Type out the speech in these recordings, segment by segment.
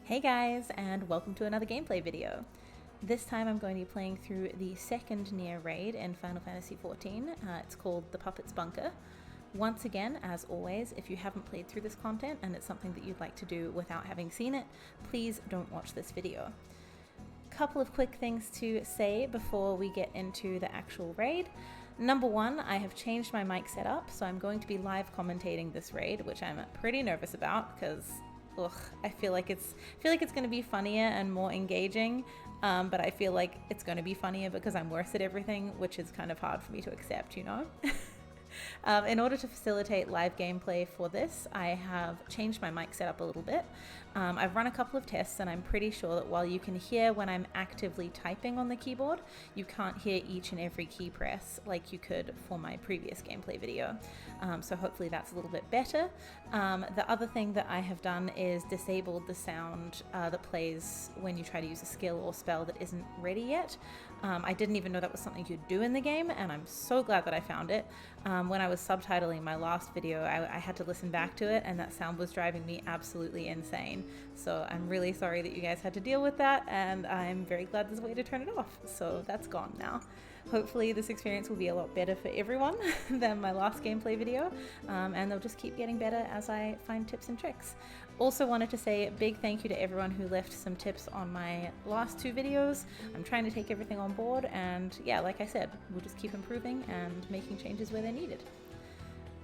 Hey guys, and welcome to another gameplay video. This time I'm going to be playing through the second Nier raid in Final Fantasy XIV. It's called The Puppet's Bunker. Once again, as always, if you haven't played through this content and it's something that you'd like to do without having seen it, please don't watch this video. Couple of quick things to say before we get into the actual raid. Number one, I have changed my mic setup, so I'm going to be live commentating this raid, which I'm pretty nervous about because I feel like it's going to be funnier and more engaging, but I feel like it's going to be funnier because I'm worse at everything, which is kind of hard for me to accept, you know? In order to facilitate live gameplay for this, I have changed my mic setup a little bit. I've run a couple of tests and I'm pretty sure that while you can hear when I'm actively typing on the keyboard, you can't hear each and every key press like you could for my previous gameplay video. So hopefully that's a little bit better. The other thing that I have done is disabled the sound that plays when you try to use a skill or spell that isn't ready yet. I didn't even know that was something you'd do in the game, and I'm so glad that I found it. When I was subtitling my last video, I had to listen back to it, and that sound was driving me absolutely insane. So I'm really sorry that you guys had to deal with that, and I'm very glad there's a way to turn it off. So that's gone now. Hopefully this experience will be a lot better for everyone than my last gameplay video, and they'll just keep getting better as I find tips and tricks. Also wanted to say a big thank you to everyone who left some tips on my last two videos. I'm trying to take everything on board, and yeah, like I said, we'll just keep improving and making changes where they're needed.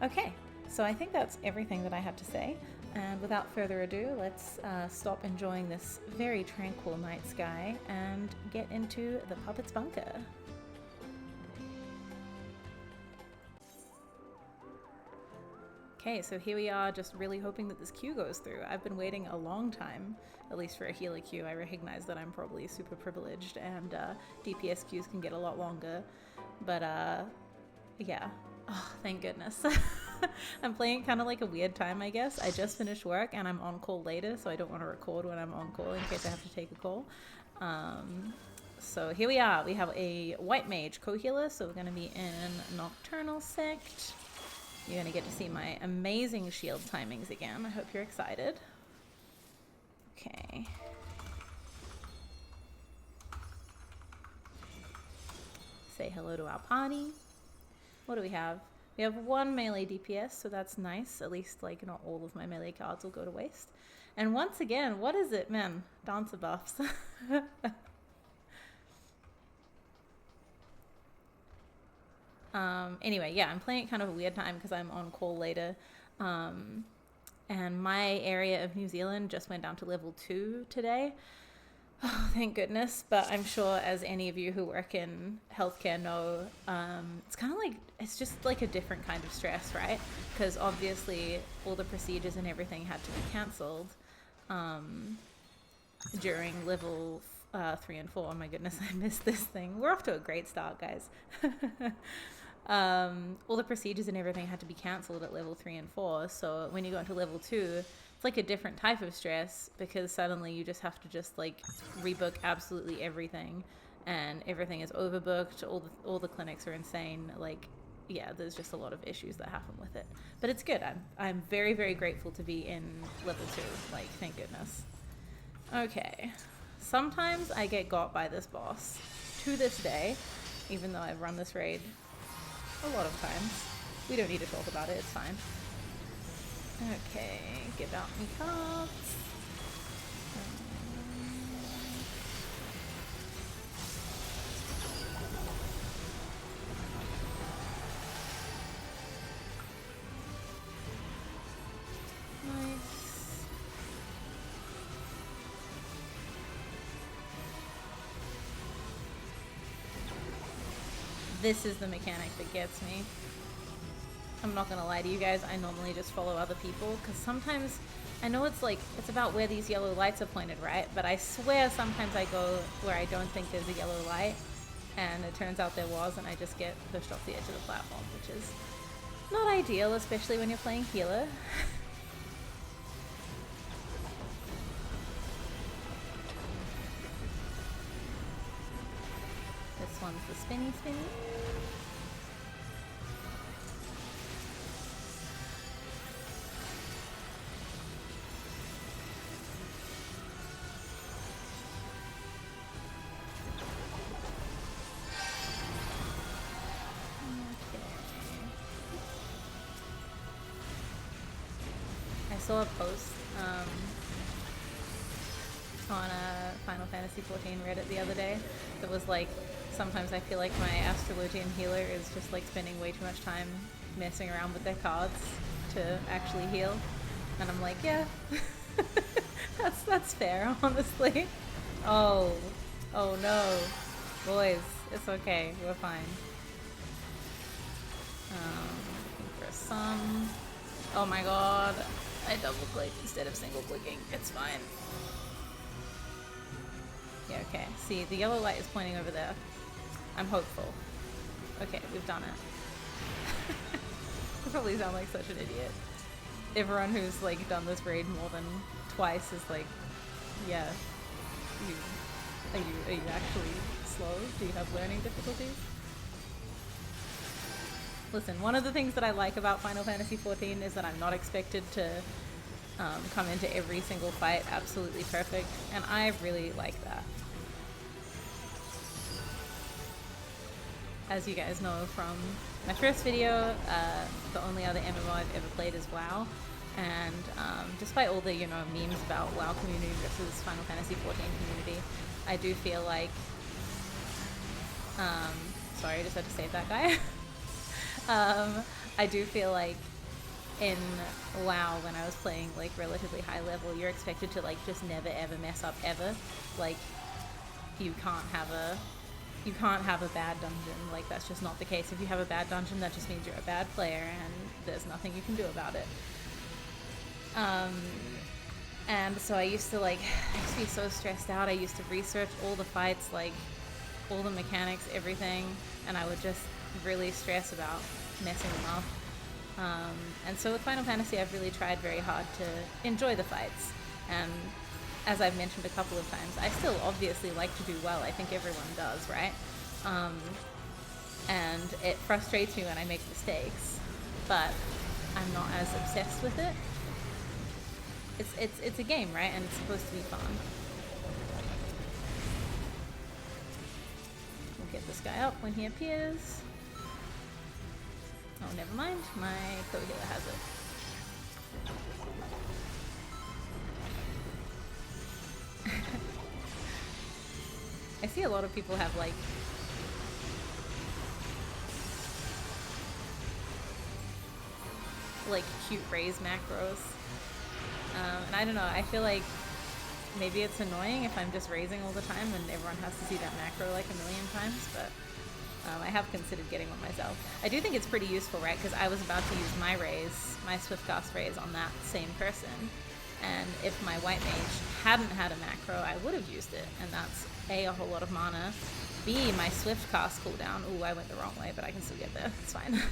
Okay, so I think that's everything that I had to say, and without further ado, let's stop enjoying this very tranquil night sky and get into the Puppet's Bunker. Okay, so here we are, just really hoping that this queue goes through. I've been waiting a long time, at least for a healer queue. I recognize that I'm probably super privileged and DPS queues can get a lot longer, but yeah. Oh, thank goodness. I'm playing kind of like a weird time, I guess. I just finished work and I'm on call later, so I don't want to record when I'm on call in case I have to take a call. So here we are. We have a white mage co-healer, so we're going to be in Nocturnal Sect. You're going to get to see my amazing shield timings again. I hope you're excited. Okay. Say hello to our party. What do we have? We have one melee DPS, so that's nice. At least, like, not all of my melee cards will go to waste. And once again, what is it, man? Dancer buffs. Anyway, yeah, I'm playing it kind of a weird time because I'm on call later. And my area of New Zealand just went down to level 2 today. Oh, thank goodness. But I'm sure, as any of you who work in healthcare know, it's kind of like, it's just like a different kind of stress, right? Because obviously all the procedures and everything had to be cancelled during level 3 and 4. Oh my goodness, I missed this thing. We're off to a great start, guys. All the procedures and everything had to be cancelled at level 3 and 4, so when you go into level 2, it's like a different type of stress because suddenly you just have to just like rebook absolutely everything, and everything is overbooked. All the clinics are insane. Like, yeah, there's just a lot of issues that happen with it, but it's good. I'm very, very grateful to be in level 2. Like, thank goodness. Okay, sometimes I get got by this boss to this day, even though I've run this raid a lot of times. We don't need to talk about it, it's fine. Okay, give out me cards. Nice. This is the mechanic that gets me. I'm not gonna lie to you guys, I normally just follow other people because sometimes, I know it's like, it's about where these yellow lights are pointed, right? But I swear sometimes I go where I don't think there's a yellow light and it turns out there was, and I just get pushed off the edge of the platform, which is not ideal, especially when you're playing healer. This one's the spinny. saw a post on Final Fantasy XIV Reddit the other day that was like, sometimes I feel like my Astrologian healer is just like spending way too much time messing around with their cards to actually heal. And I'm like, yeah, that's fair, honestly. Oh no. Boys, it's okay, we're fine. Looking for a sun. Oh my god, I double clicked instead of single clicking. It's fine. Yeah, okay. See, the yellow light is pointing over there. I'm hopeful. Okay, we've done it. I probably sound like such an idiot. Everyone who's like done this raid more than twice is like, yeah, are you actually slow? Do you have learning difficulties? Listen, one of the things that I like about Final Fantasy XIV is that I'm not expected to come into every single fight absolutely perfect, and I really like that. As you guys know from my first video, the only other MMO I've ever played is WoW, and despite all the, you know, memes about WoW community versus Final Fantasy XIV community, I do feel like, sorry, I just had to save that guy. I do feel like in WoW, when I was playing like relatively high level, you're expected to like just never ever mess up ever. Like, you can't have a bad dungeon. Like, that's just not the case. If you have a bad dungeon, that just means you're a bad player and there's nothing you can do about it. And so I used to be so stressed out. I used to research all the fights, like all the mechanics, everything, and I would just really stress about messing them up. And so with Final Fantasy, I've really tried very hard to enjoy the fights. And as I've mentioned a couple of times, I still obviously like to do well. I think everyone does, right? And it frustrates me when I make mistakes, but I'm not as obsessed with it. It's a game, right? And it's supposed to be fun. We'll get this guy up when he appears. Oh, never mind. My co-healer has it. I see a lot of people have like cute raise macros. And I don't know, I feel like maybe it's annoying if I'm just raising all the time and everyone has to see that macro like a million times, but I have considered getting one myself. I do think it's pretty useful, right? Because I was about to use my raise, my Swiftcast raise on that same person, and if my white mage hadn't had a macro, I would have used it, and that's A, a whole lot of mana, B, my Swiftcast cooldown. Ooh, I went the wrong way, but I can still get there, it's fine.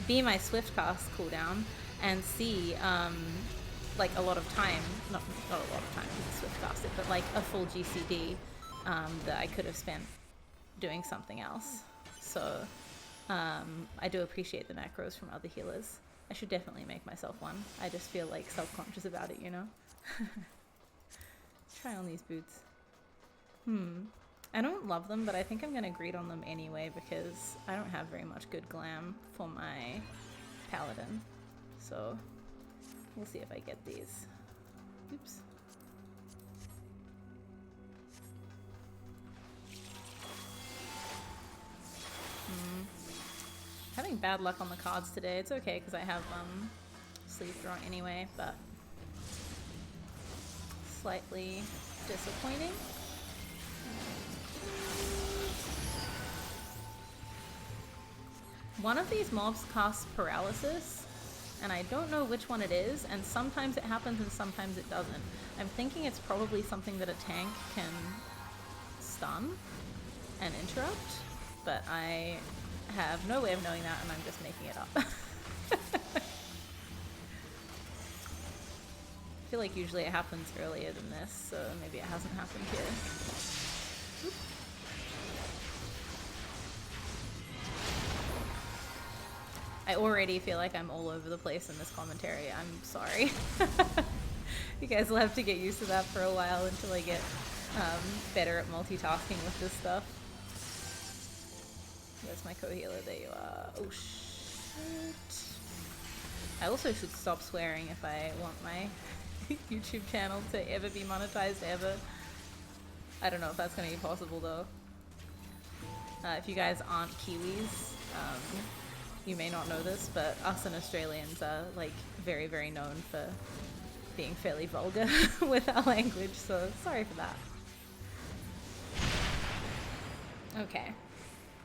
B, my Swiftcast cooldown, and C, like a lot of time, not a lot of time because Swift cast it, but like a full GCD that I could have spent doing something else. So I do appreciate the macros from other healers. I should definitely make myself one. I just feel like self-conscious about it, you know? Let's try on these boots. I don't love them, but I think I'm gonna greed on them anyway because I don't have very much good glam for my paladin. So we'll see if I get these. Oops. Having bad luck on the cards today. It's okay because I have sleeve drawn anyway, but slightly disappointing. One of these mobs casts paralysis, and I don't know which one it is, and sometimes it happens and sometimes it doesn't. I'm thinking it's probably something that a tank can stun and interrupt, but I have no way of knowing that, and I'm just making it up. I feel like usually it happens earlier than this, so maybe it hasn't happened here. Oop. I already feel like I'm all over the place in this commentary. I'm sorry. You guys will have to get used to that for a while until I get better at multitasking with this stuff. Where's my co-healer? There you are. Oh shit. I also should stop swearing if I want my YouTube channel to ever be monetized ever. I don't know if that's going to be possible though. If you guys aren't Kiwis, you may not know this, but us and Australians are like very, very known for being fairly vulgar with our language, so sorry for that. Okay.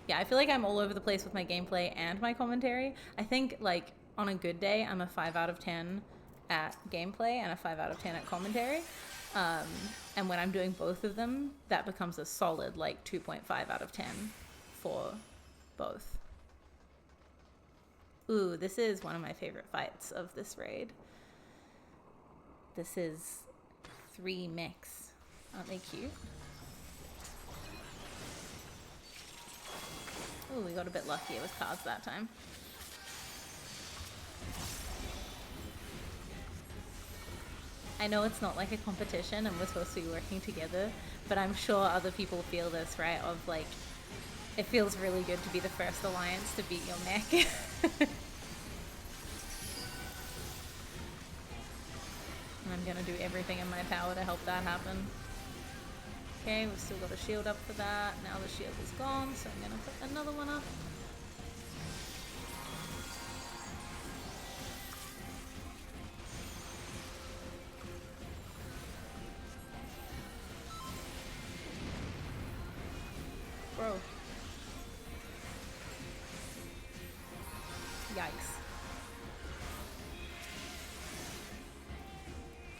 Yeah, I feel like I'm all over the place with my gameplay and my commentary. I think like on a good day, I'm a 5 out of 10 at gameplay and a 5 out of 10 at commentary. And when I'm doing both of them, that becomes a solid like 2.5 out of 10 for both. Ooh, this is one of my favorite fights of this raid. This is 3 mechs. Aren't they cute? Ooh, we got a bit luckier with cards that time. I know it's not like a competition and we're supposed to be working together, but I'm sure other people feel this, right? Of like, it feels really good to be the first alliance to beat your mech. I'm gonna do everything in my power to help that happen. Okay, we've still got a shield up for that. Now the shield is gone, so I'm gonna put another one up. Bro. Yikes.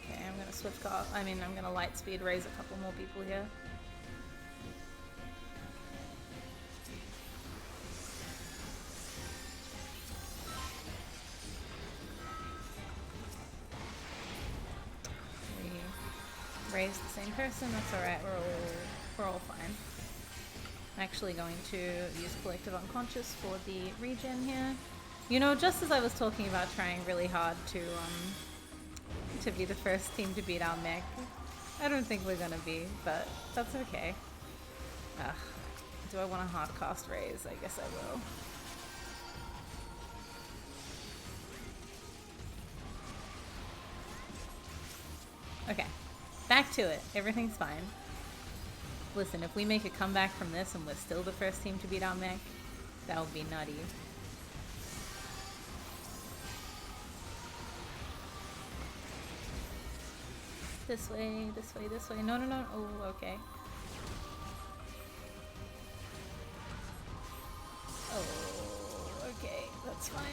Okay, I'm gonna swift car. I mean, I'm gonna light speed raise a couple more people here. We raise the same person. That's all right. We're all fine. I'm actually going to use Collective Unconscious for the regen here. You know, just as I was talking about trying really hard to be the first team to beat our mech, I don't think we're gonna be, but that's okay. Ugh. Do I want a hard cast raise? I guess I will. Okay, back to it. Everything's fine. Listen, if we make a comeback from this and we're still the first team to beat our mech, that would be nutty. This way, this way, this way. No, no, no. Oh, okay. Oh, okay. That's fine.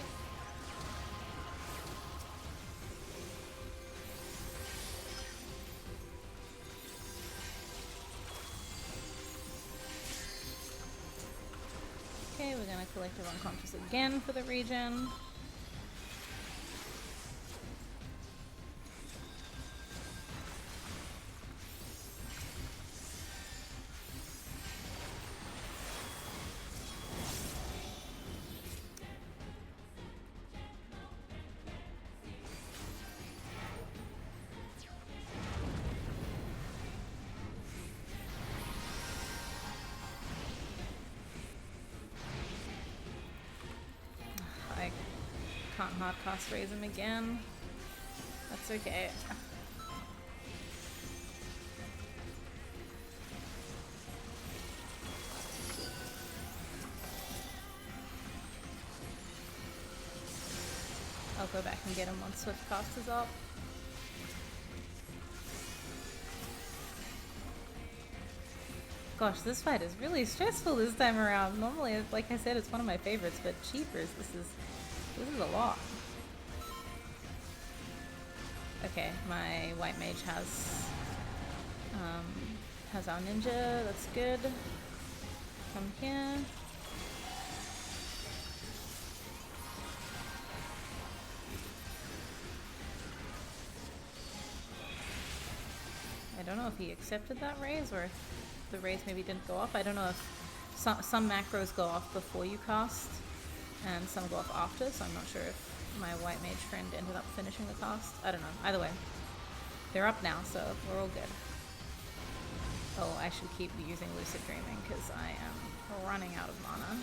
Okay, we're gonna Collective Unconscious again for the regen. Can't hard cast raise him again. That's okay. I'll go back and get him once Swift Cast is up. Gosh, this fight is really stressful this time around. Normally, like I said, it's one of my favorites, but cheapers, this is a lot. Okay, my white mage has our ninja. That's good. Come here. I don't know if he accepted that raise or if the raise maybe didn't go off. I don't know if some macros go off before you cast and some go off after, so I'm not sure if my white mage friend ended up finishing the cast. I don't know. Either way, they're up now, so we're all good. Oh, I should keep using Lucid Dreaming because I am running out of mana.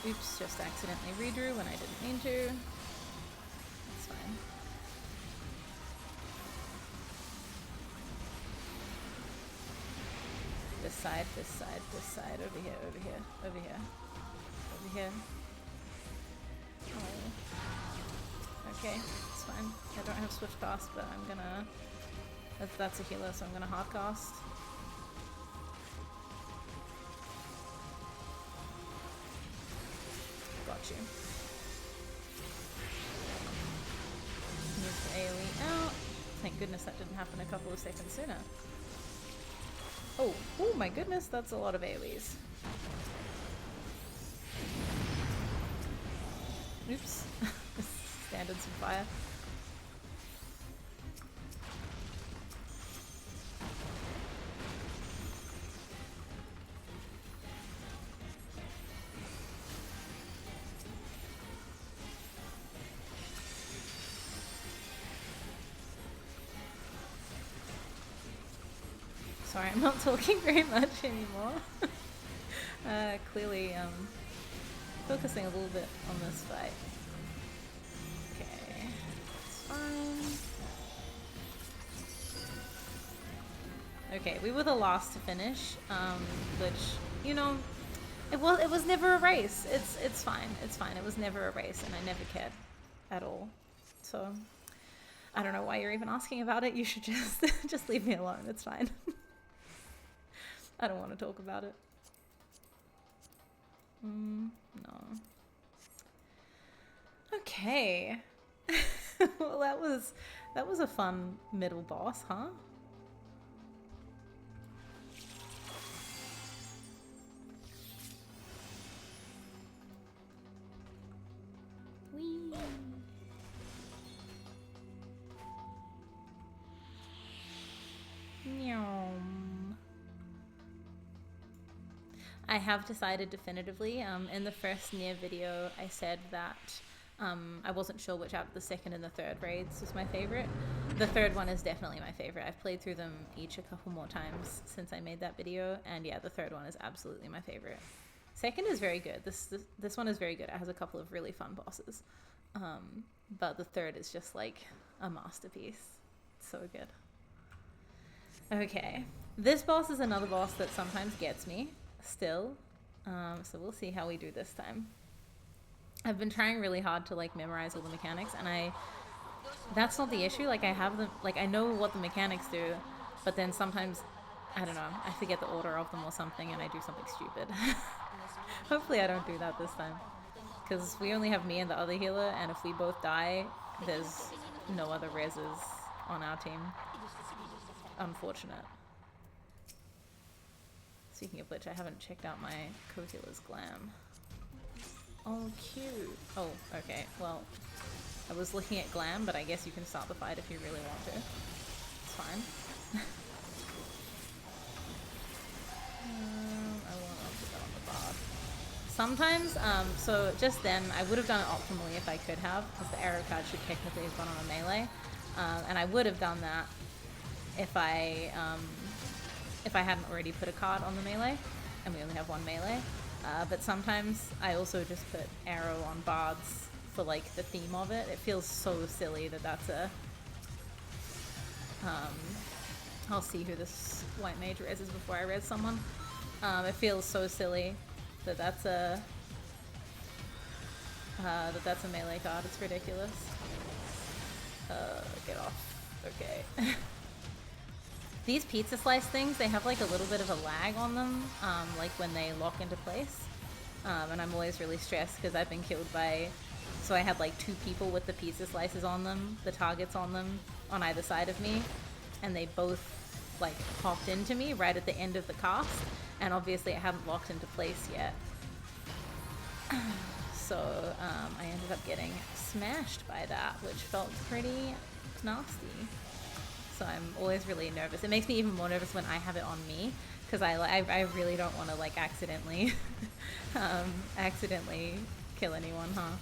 Oops, just accidentally redrew when I didn't mean to. That's fine. This side, this side, this side, over here, over here, over here, over here. Oh. Okay, it's fine. I don't have switch cast, but I'm gonna... That's a healer, so I'm gonna hard cast. Got you. Move the AoE out. Thank goodness that didn't happen a couple of seconds sooner. Oh, oh my goodness, that's a lot of AoEs. Oops. Standard some fire. Sorry, I'm not talking very much anymore. Clearly, focusing a little bit on this fight. Okay, it's fine. Okay, we were the last to finish, which, you know, it was never a race. It's fine. It's fine. It was never a race, and I never cared at all. So, I don't know why you're even asking about it. You should just leave me alone. It's fine. I don't want to talk about it. No. Okay. Well, that was a fun middle boss, huh? Whee. I have decided definitively. In the first Nier video, I said that I wasn't sure which out of the second and the third raids was my favorite. The third one is definitely my favorite. I've played through them each a couple more times since I made that video, and yeah, the third one is absolutely my favorite. Second is very good. This one is very good. It has a couple of really fun bosses, but the third is just like a masterpiece. It's so good. Okay, this boss is another boss that sometimes gets me. Still, so we'll see how we do this time. I've been trying really hard to like memorize all the mechanics, and that's not the issue. Like I have them, like I know what the mechanics do, but then sometimes, I don't know, I forget the order of them or something and I do something stupid. Hopefully I don't do that this time, because we only have me and the other healer, and if we both die, there's no other reses on our team. Unfortunate. Speaking of which, I haven't checked out my co-healer's glam. Oh, cute. Oh, okay. Well, I was looking at glam, but I guess you can start the fight if you really want to. It's fine. I want to put that on the bar. Sometimes, so just then, I would have done it optimally if I could have, because the arrow card should technically have gone on a melee. And I would have done that if I hadn't already put a card on the melee, and we only have one melee. But sometimes I also just put arrow on bards for like the theme of it. It feels so silly that that's a... I'll see who this white mage res is before I res someone. It feels so silly that that's a... that's a melee card. It's ridiculous. Get off. Okay. These pizza slice things, they have like a little bit of a lag on them, like when they lock into place. And I'm always really stressed because I've been killed by... So I had like 2 people with the pizza slices on them, the targets on them, on either side of me. And they both like hopped into me right at the end of the cast. And obviously I hadn't locked into place yet. So I ended up getting smashed by that, which felt pretty nasty. So I'm always really nervous. It makes me even more nervous when I have it on me, because I really don't want to like accidentally accidentally kill anyone, huh?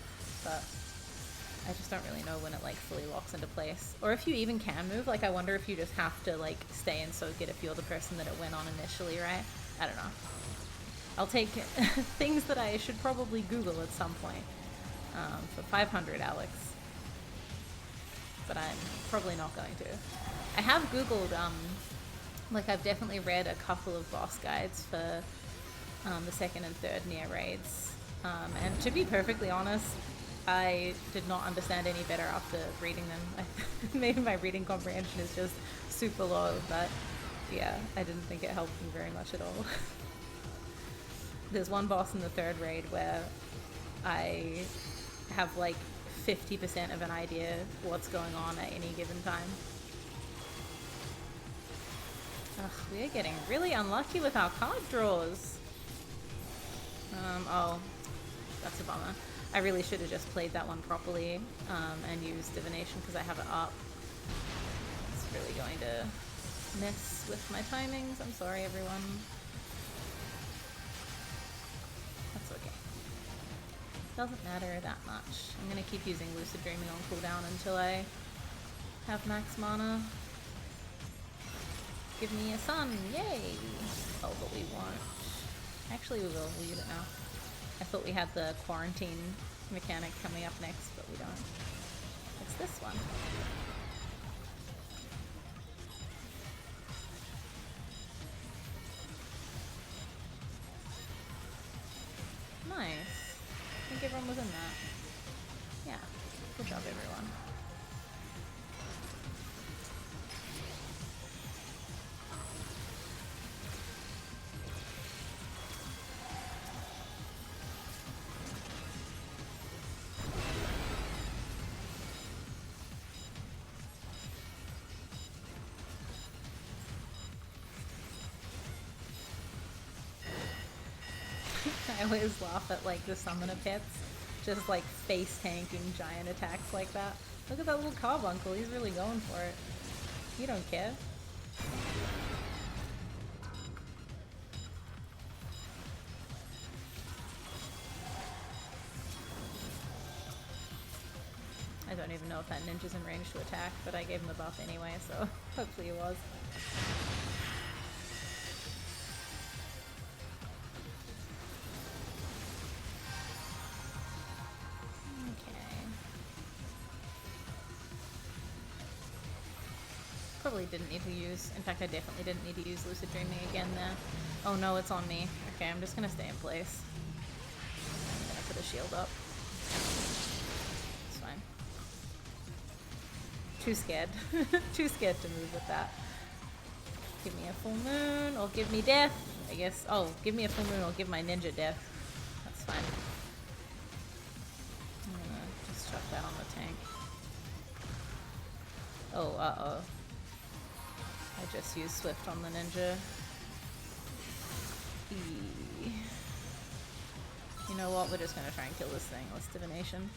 But I just don't really know when it like fully locks into place, or if you even can move. Like I wonder if you just have to like stay and soak it if you're the person that it went on initially, right? I don't know. I'll take things that I should probably Google at some point. For 500, Alex. But I'm probably not going to. I have Googled, like I've definitely read a couple of boss guides for the second and third Nier raids. And to be perfectly honest, I did not understand any better after reading them. Maybe my reading comprehension is just super low, but yeah, I didn't think it helped me very much at all. There's one boss in the third raid where I have like 50% of an idea what's going on at any given time. Ugh, we are getting really unlucky with our card draws. Oh, that's a bummer. I really should have just played that one properly and used divination because I have it up. It's really going to mess with my timings. I'm sorry, everyone. That's okay. Doesn't matter that much. I'm going to keep using Lucid Dreaming on cooldown until I have max mana. Give me a sun, yay! Oh, but we won't. Actually, we will. We'll use it now. I thought we had the quarantine mechanic coming up next, but we don't. It's this one. Nice. I think everyone was in that. Yeah. Good job, everyone. I always laugh at like the summoner pets, just like face tanking giant attacks like that. Look at that little carbuncle, he's really going for it. You don't care. I don't even know if that ninja's in range to attack, but I gave him a buff anyway, so hopefully he was. Probably didn't need to use, in fact I definitely didn't need to use Lucid Dreaming again there. Oh no, it's on me. Okay, I'm just gonna stay in place. I'm gonna put a shield up. It's fine. Too scared. Too scared to move with that. Give me a full moon, or give me death. I guess, oh, give me a full moon or give my ninja death. That's fine. I'm gonna just chuck that on the tank. Oh, uh-oh. I just used Swift on the ninja. You know what? We're just gonna try and kill this thing. Let's divination.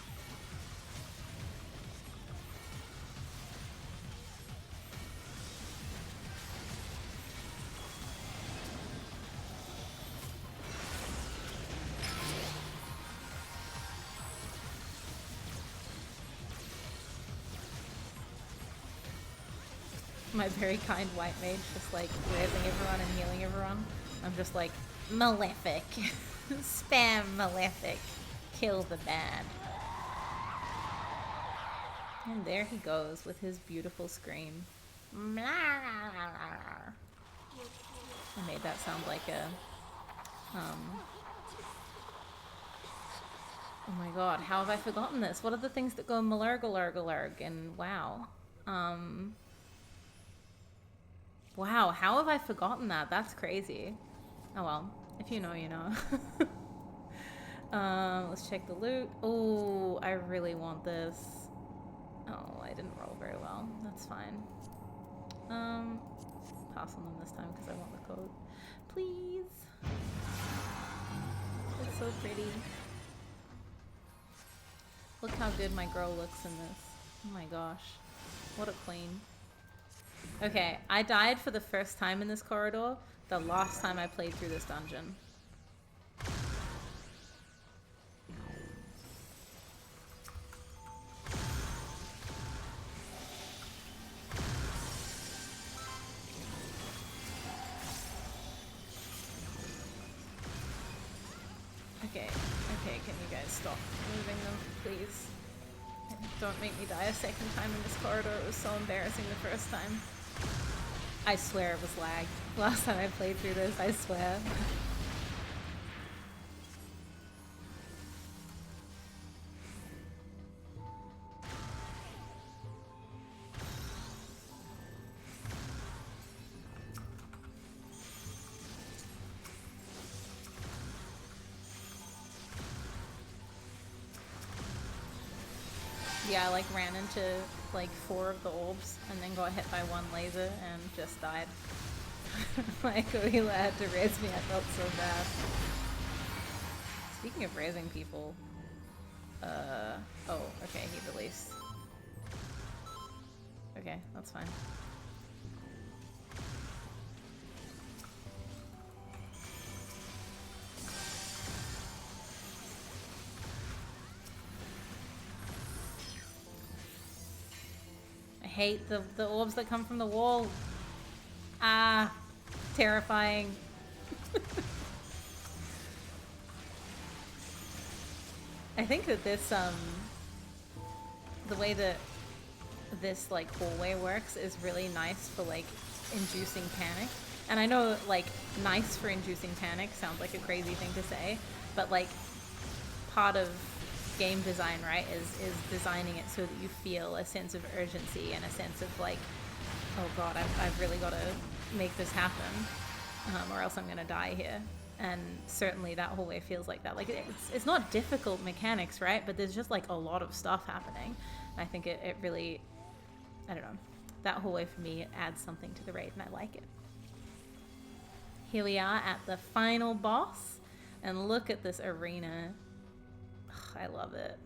My very kind white mage just like raising everyone and healing everyone. I'm just like, Malefic. Spam Malefic. Kill the bad. And there he goes with his beautiful scream. I made that sound like a... Oh my god, how have I forgotten this? What are the things that go malurg and wow? Wow, how have I forgotten that? That's crazy. Oh well, if you know, you know. Let's check the loot. Oh, I really want this. Oh, I didn't roll very well. That's fine. Pass on them this time because I want the code. Please. It's so pretty. Look how good my girl looks in this. Oh my gosh. What a queen. Okay, I died for the first time in this corridor the last time I played through this dungeon. Okay, okay, can you guys stop moving them, please? Don't make me die a second time in this corridor. It was so embarrassing the first time. I swear it was lag. Last time I played through this, I swear. Yeah, I like ran into like 4 of the orbs and then got hit by 1 laser and just died. Like, Oila had to raise me, I felt so bad. Speaking of raising people, oh, okay, he released. Okay, that's fine. I hate the orbs that come from the wall. Ah, terrifying. I think that this, the way that this, like, hallway works is really nice for, like, inducing panic. And I know, like, nice for inducing panic sounds like a crazy thing to say, but, like, part of game design, right, is designing it so that you feel a sense of urgency and a sense of, like, oh god, I've really got to make this happen, or else I'm going to die here. And certainly that hallway feels like that. Like, it's not difficult mechanics, right? But there's just, like, a lot of stuff happening. And I think it really, I don't know, that hallway for me adds something to the raid, and I like it. Here we are at the final boss, and look at this arena. Ugh, I love it.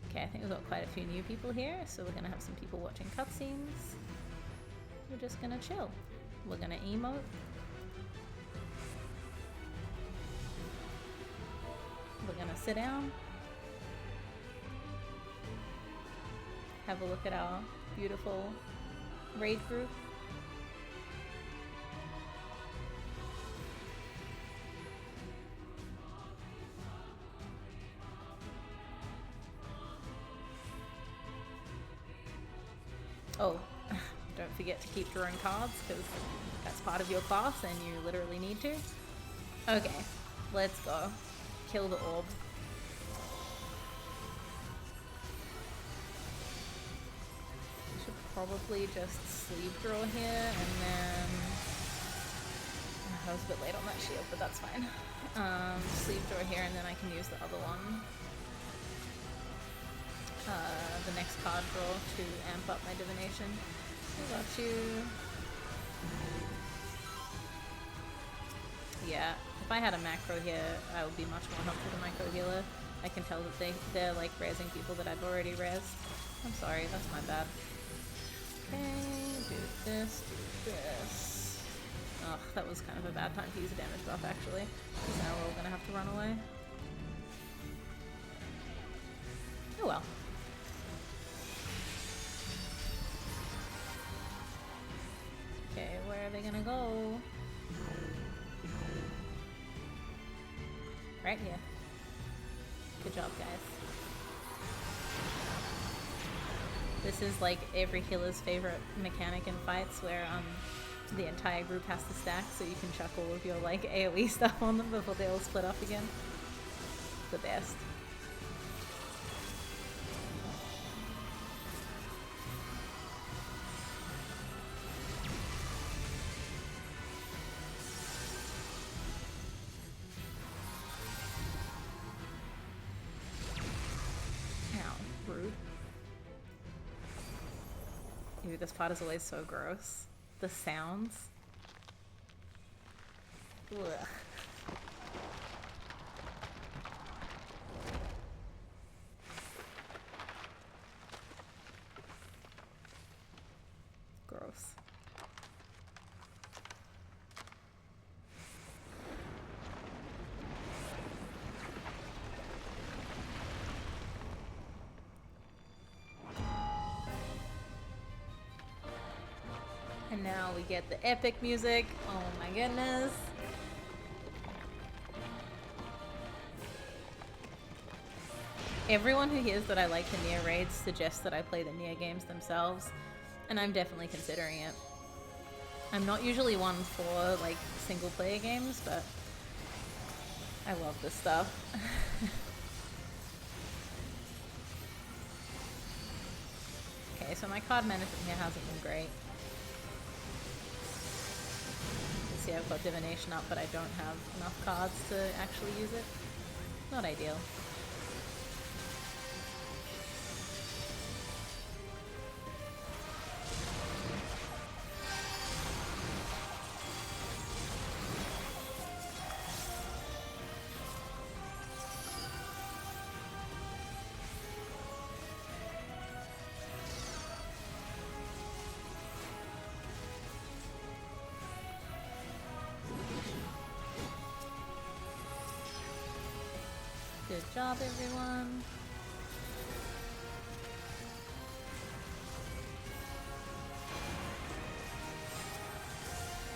Okay, I think we've got quite a few new people here, so we're gonna have some people watching cutscenes. We're just gonna chill. We're gonna emote. We're gonna sit down. Have a look at our beautiful raid group. Oh, don't forget to keep drawing cards, because that's part of your class and you literally need to. Okay, let's go. Kill the orb. Should probably just sleeve draw here, and then... I was a bit late on that shield, but that's fine. Sleeve draw here, and then I can use the other one. The next card draw to amp up my divination. I got you. Yeah, if I had a macro here, I would be much more helpful to my co-healer. I can tell that they're like raising people that I've already raised. I'm sorry, that's my bad. Okay, do this, do this. Ugh, that was kind of a bad time to use a damage buff actually, because now we're all gonna have to run away. Oh well. Okay, where are they gonna go? Right here. Good job, guys. This is like every healer's favorite mechanic in fights, where the entire group has to stack, so you can chuck all of your like AoE stuff on them before they all split up again. The best. Dude, this part is always so gross. The sounds. Ugh. Gross. And And now we get the epic music. Oh my goodness. Everyone who hears that I like the Nier raids suggests that I play the Nier games themselves, and I'm definitely considering it. I'm not usually one for like single player games, but I love this stuff. Okay, so my card management here hasn't been great. You can see I've got divination up, but I don't have enough cards to actually use it. Not ideal. Good job, everyone.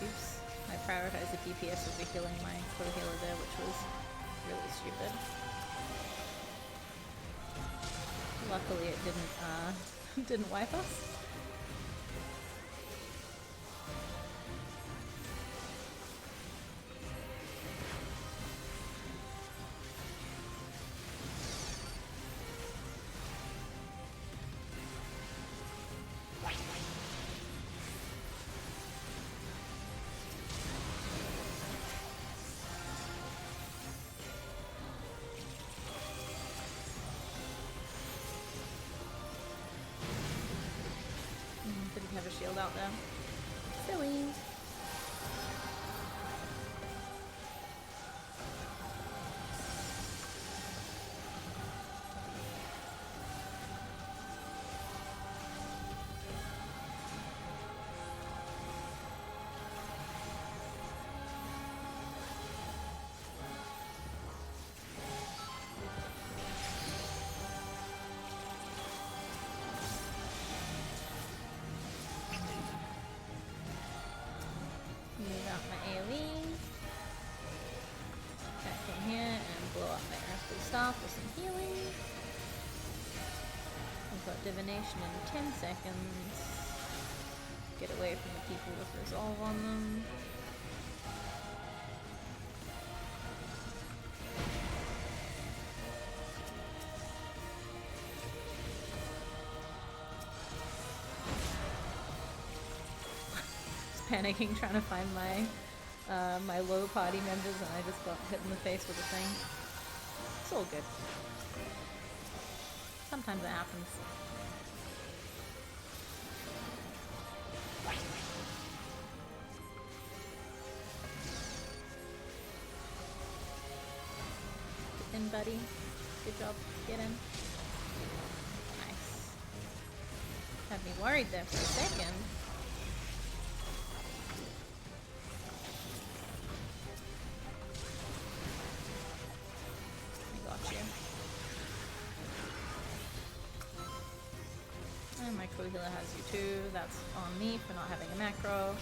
Oops. I prioritized the DPS over healing my pro healer there, which was really stupid. Luckily it didn't wipe us. Didn't have a shield out there. Silly. Move out my AoE. Back in here and blow up my earthly staff for some healing. I've got divination in 10 seconds. Get away from the people with resolve on them. Panicking, trying to find my my low party members, and I just got hit in the face with a thing. It's all good. Sometimes it happens. Get in, buddy. Good job. Get in. Nice. Had me worried there for a second. And my co-healer has you too. That's on me for not having a macro.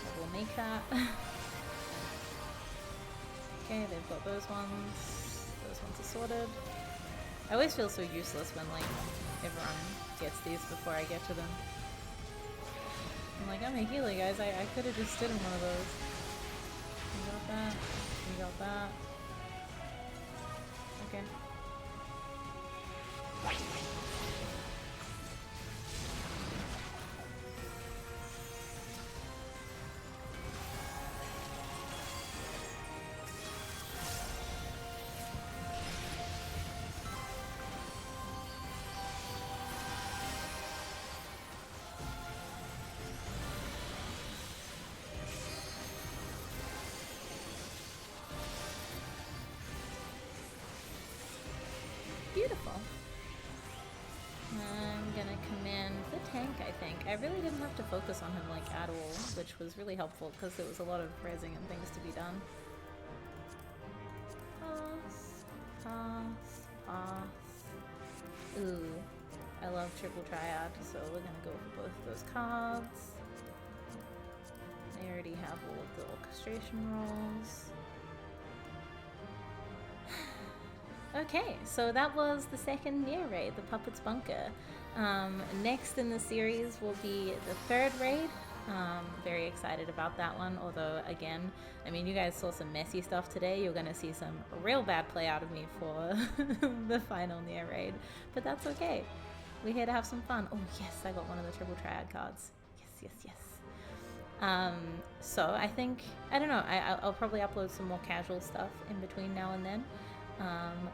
I will make that. Okay, they've got those ones. Those ones are sorted. I always feel so useless when like everyone gets these before I get to them. I'm like, I'm a healer, guys. I could have just stood in one of those. You got that. You got that. Okay. Beautiful. I'm gonna command the tank, I think. I really didn't have to focus on him like at all, which was really helpful because there was a lot of rezzing and things to be done. Pass, pass, pass. Ooh, I love triple triad, so we're gonna go for both of those cards. I already have all of the orchestration roles. Okay, so that was the second Nier raid, the Puppet's Bunker. Next in the series will be the third raid. Very excited about that one, although again, I mean, you guys saw some messy stuff today. You're gonna see some real bad play out of me for the final Nier raid, but that's okay. We're here to have some fun. Oh yes, I got one of the triple triad cards. Yes, yes, yes. So I think, I don't know, I'll probably upload some more casual stuff in between now and then.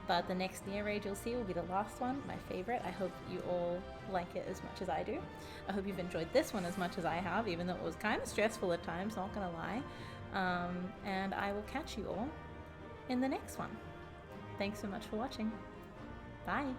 But the next Nier raid you'll see will be the last one, my favorite. I hope you all like it as much as I do. I hope you've enjoyed this one as much as I have, even though it was kind of stressful at times, not gonna lie. And I will catch you all in the next one. Thanks so much for watching. Bye.